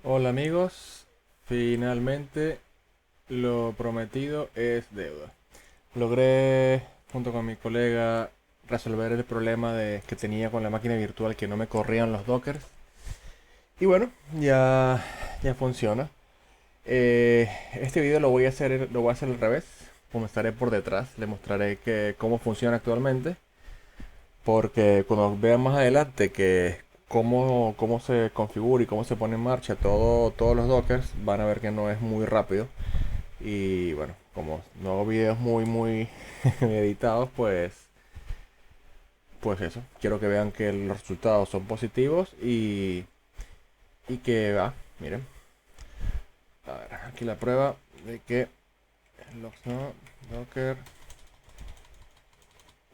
Hola amigos, finalmente lo prometido es deuda. Logré junto con mi colega resolver el problema que tenía con la máquina virtual que no me corrían los dockers. Y bueno, ya funciona. Este video lo voy a hacer al revés. Comenzaré por detrás, le mostraré cómo funciona actualmente. Porque cuando vean más adelante cómo se configura y cómo se pone en marcha todos los dockers, van a ver que no es muy rápido. Y bueno, como no hago videos muy editados, pues eso. Quiero que vean que los resultados son positivos y que va, miren. A ver, aquí la prueba de que no, Docker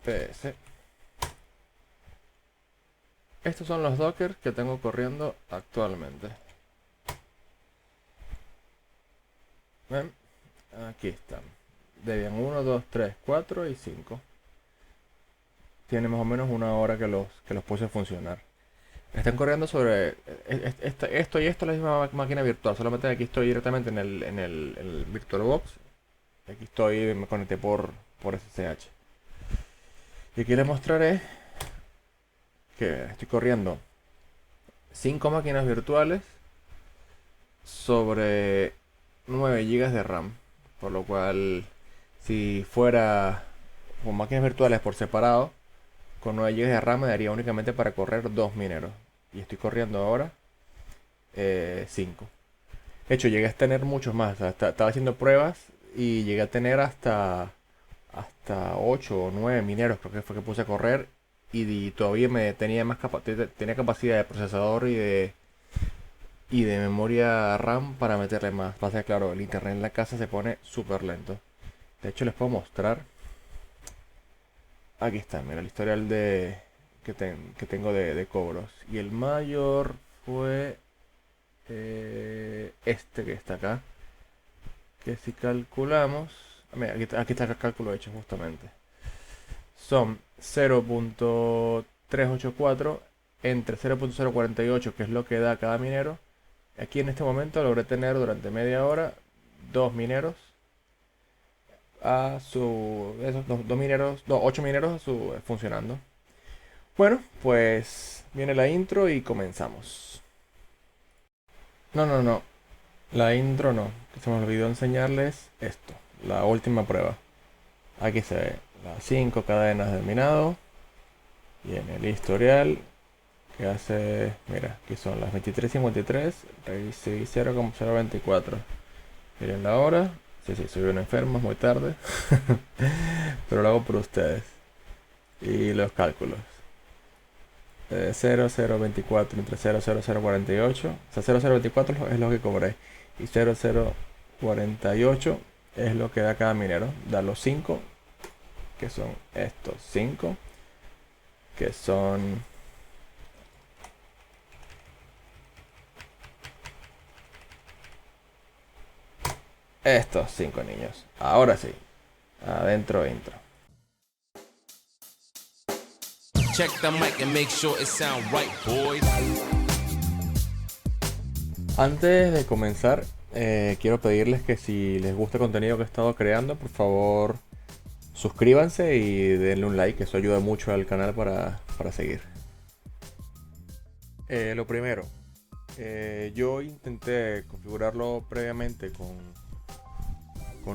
PS. Estos son los dockers que tengo corriendo actualmente. ¿Ven? Aquí están. Debian 1, 2, 3, 4 y 5. Tiene más o menos una hora que los puse a funcionar. Están corriendo sobre esto y esto es la misma máquina virtual. Solamente aquí estoy directamente en el VirtualBox. Aquí estoy, me conecté por SSH. Y aquí les mostraré que estoy corriendo 5 máquinas virtuales sobre 9 gigas de RAM. Por lo cual, si fuera con máquinas virtuales por separado, con 9 GB de RAM me daría únicamente para correr 2 mineros. Y estoy corriendo ahora 5. De hecho, llegué a tener muchos más. O sea, estaba haciendo pruebas y llegué a tener hasta 8 o 9 mineros, creo que fue que puse a correr. Y todavía tenía capacidad de procesador y de memoria RAM para meterle más. Pasa que, claro, el internet en la casa se pone súper lento. De hecho, les puedo mostrar. Aquí está, mira, el historial que tengo de cobros. Y el mayor fue este que está acá. Que si calculamos. Mira, aquí está el cálculo hecho justamente. Son 0.384 entre 0.048, que es lo que da cada minero. Aquí en este momento logré tener durante media hora dos mineros esos dos mineros, no, 8 mineros funcionando. Bueno, pues viene la intro y comenzamos. No, no, no. La intro no. Que se me olvidó enseñarles esto. La última prueba. Aquí se ve las 5 cadenas de minado. Y en el historial que hace... Mira, aquí son las 23:53. Recibí 0,024. Miren la hora. Sí, sí, soy un enfermo, es muy tarde. Pero lo hago por ustedes. Y los cálculos. 0024 entre 00048. O sea, 0024 es lo que cobré. Y 0048 es lo que da cada minero. Da los 5, que son estos 5, que son estos 5 niños. Ahora sí, adentro intro. Check the mic and make sure it sound right, boys. Antes de comenzar, quiero pedirles que si les gusta el contenido que he estado creando, por favor suscríbanse y denle un like, eso ayuda mucho al canal para seguir. Lo primero, yo intenté configurarlo previamente con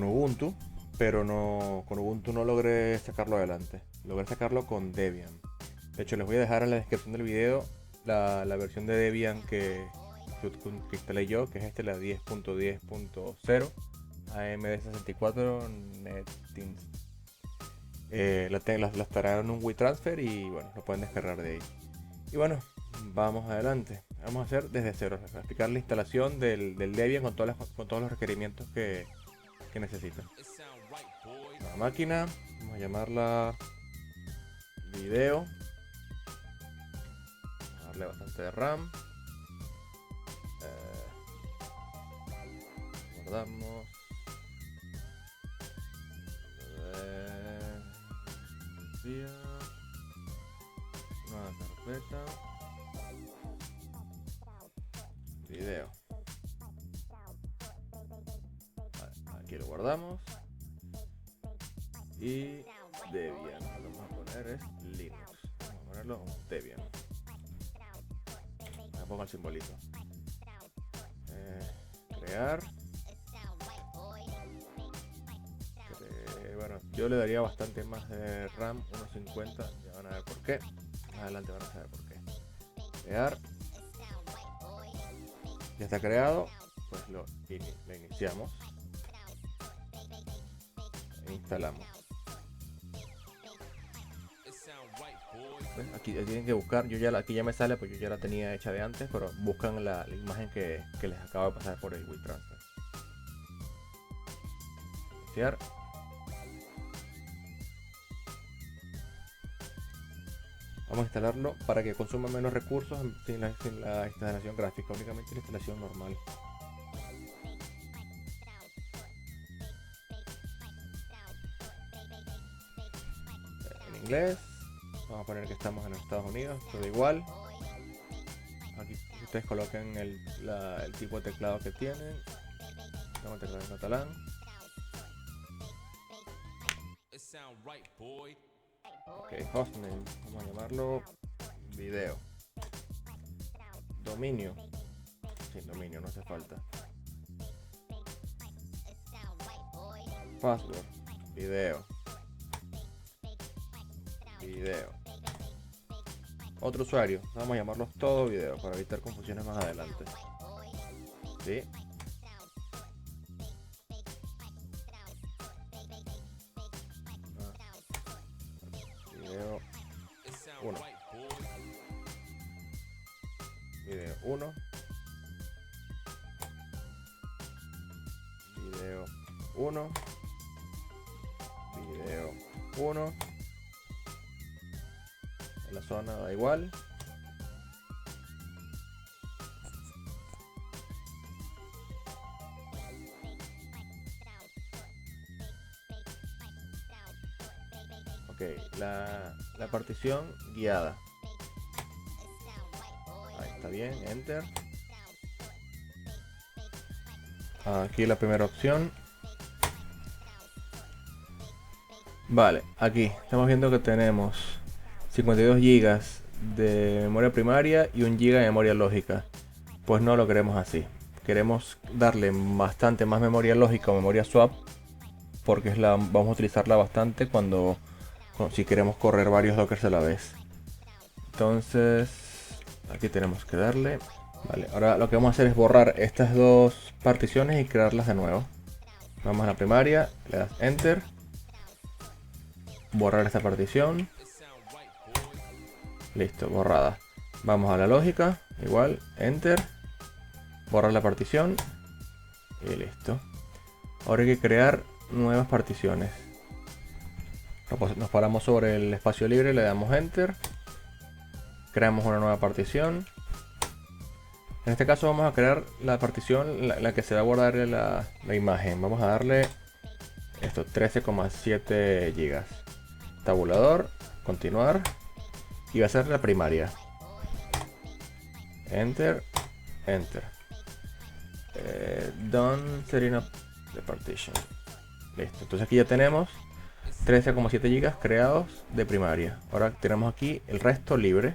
Ubuntu, pero con Ubuntu no logré sacarlo adelante. Logré sacarlo con Debian. De hecho, les voy a dejar en la descripción del video la versión de Debian que instalé yo, que es la 10.10.0 AMD64 NetBeans. La estará en un WeTransfer y bueno, lo pueden descargar de ahí. Y bueno, vamos adelante. Vamos a hacer desde cero, a explicar la instalación del Debian con todos los requerimientos que necesitan. La máquina, vamos a llamarla video. Vamos a darle bastante de RAM. Guardamos. Nueva carpeta. Video. Aquí lo guardamos. Y Debian, lo que vamos a poner es Linux. Vamos a ponerlo un Debian. Me pongo el simbolito. Crear. Bueno, yo le daría bastante más de RAM, unos 50. Ya van a ver por qué. Más adelante van a saber por qué. Crear. Ya está creado. Pues lo iniciamos. E instalamos. Aquí tienen que buscar, aquí ya me sale porque yo ya la tenía hecha de antes, pero buscan la imagen que les acabo de pasar por el WeTransfer. Iniciar. Vamos a instalarlo para que consuma menos recursos sin la instalación gráfica, únicamente la instalación normal. En inglés. Vamos a poner que estamos en los Estados Unidos, todo igual. Aquí ustedes coloquen el tipo de teclado que tienen. Tengo el teclado en catalán. Ok, hostname, vamos a llamarlo video. Dominio, sin dominio, no hace falta. Password, video. Otro usuario, vamos a llamarlos todo video para evitar confusiones más adelante. ¿Sí? Video 1. Video 1. Video 1. Video 1. La zona da igual. Ok, la partición guiada. Ahí está bien, enter. Aquí la primera opción. Vale, aquí estamos viendo que tenemos 52 GB de memoria primaria y 1 GB de memoria lógica. Pues no lo queremos así. Queremos darle bastante más memoria lógica o memoria swap, porque vamos a utilizarla bastante si queremos correr varios dockers a la vez. Entonces aquí tenemos que darle. Vale, ahora lo que vamos a hacer es borrar estas dos particiones y crearlas de nuevo. Vamos a la primaria, le das enter, borrar esta partición. Listo, borrada. Vamos a la lógica, igual, enter, borrar la partición y listo. Ahora hay que crear nuevas particiones. Nos paramos sobre el espacio libre, le damos enter, creamos una nueva partición. En este caso vamos a crear la partición la que se va a guardar la imagen. Vamos a darle esto, 13,7 GB. Tabulador, continuar. Y va a ser la primaria. Enter, enter. Done setting up the partition. Listo, entonces aquí ya tenemos 13,7 GB creados de primaria. Ahora tenemos aquí el resto libre.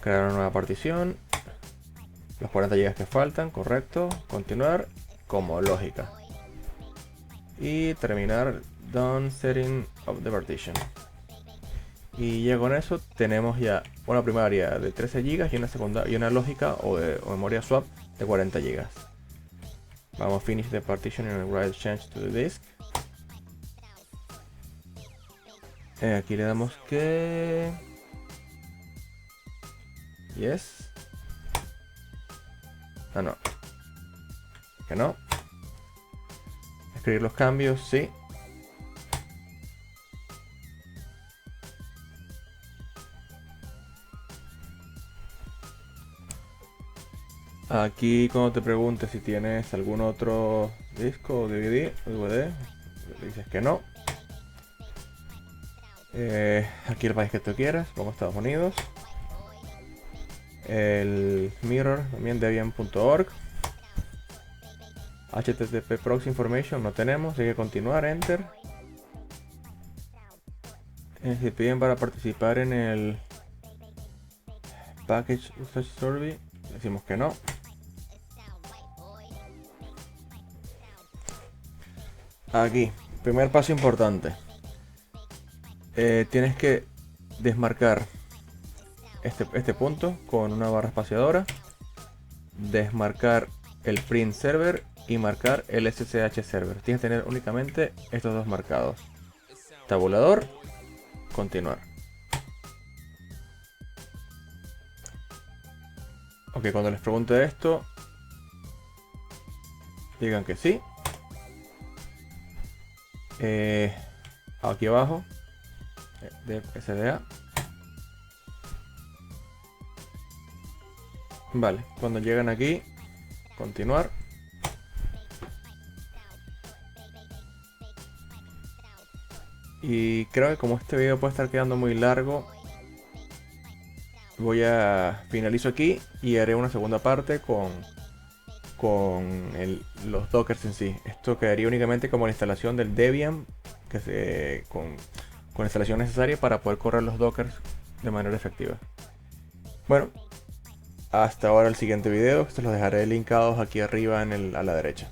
Crear una nueva partición. Los 40 GB que faltan, correcto. Continuar como lógica. Y terminar done setting up the partition. Y ya con eso tenemos ya una primaria de 13 GB y una secundaria y una lógica o memoria swap de 40 GB. Vamos a finish the partition and write change to the disk. Aquí le damos que yes. Ah, no. Que no. Escribir los cambios, sí. Aquí cuando te preguntes si tienes algún otro disco o DVD, le dices que no. Aquí el país que tú quieras, como Estados Unidos. El mirror también debian.org. HTTP proxy information no tenemos, así que continuar, enter. Si piden para participar en el package usage survey, decimos que no. Aquí, primer paso importante. Tienes que desmarcar este punto con una barra espaciadora, desmarcar el print server y marcar el SSH server. Tienes que tener únicamente estos dos marcados. Tabulador, continuar. Ok, cuando les pregunte esto, digan que sí. Aquí abajo de SDA. Vale, cuando llegan aquí, continuar. Y creo que como este video puede estar quedando muy largo, finalizo aquí y haré una segunda parte con los dockers en sí. Esto quedaría únicamente como la instalación del Debian con la instalación necesaria para poder correr los dockers de manera efectiva. Bueno, hasta ahora el siguiente video, estos los dejaré linkados aquí arriba a la derecha.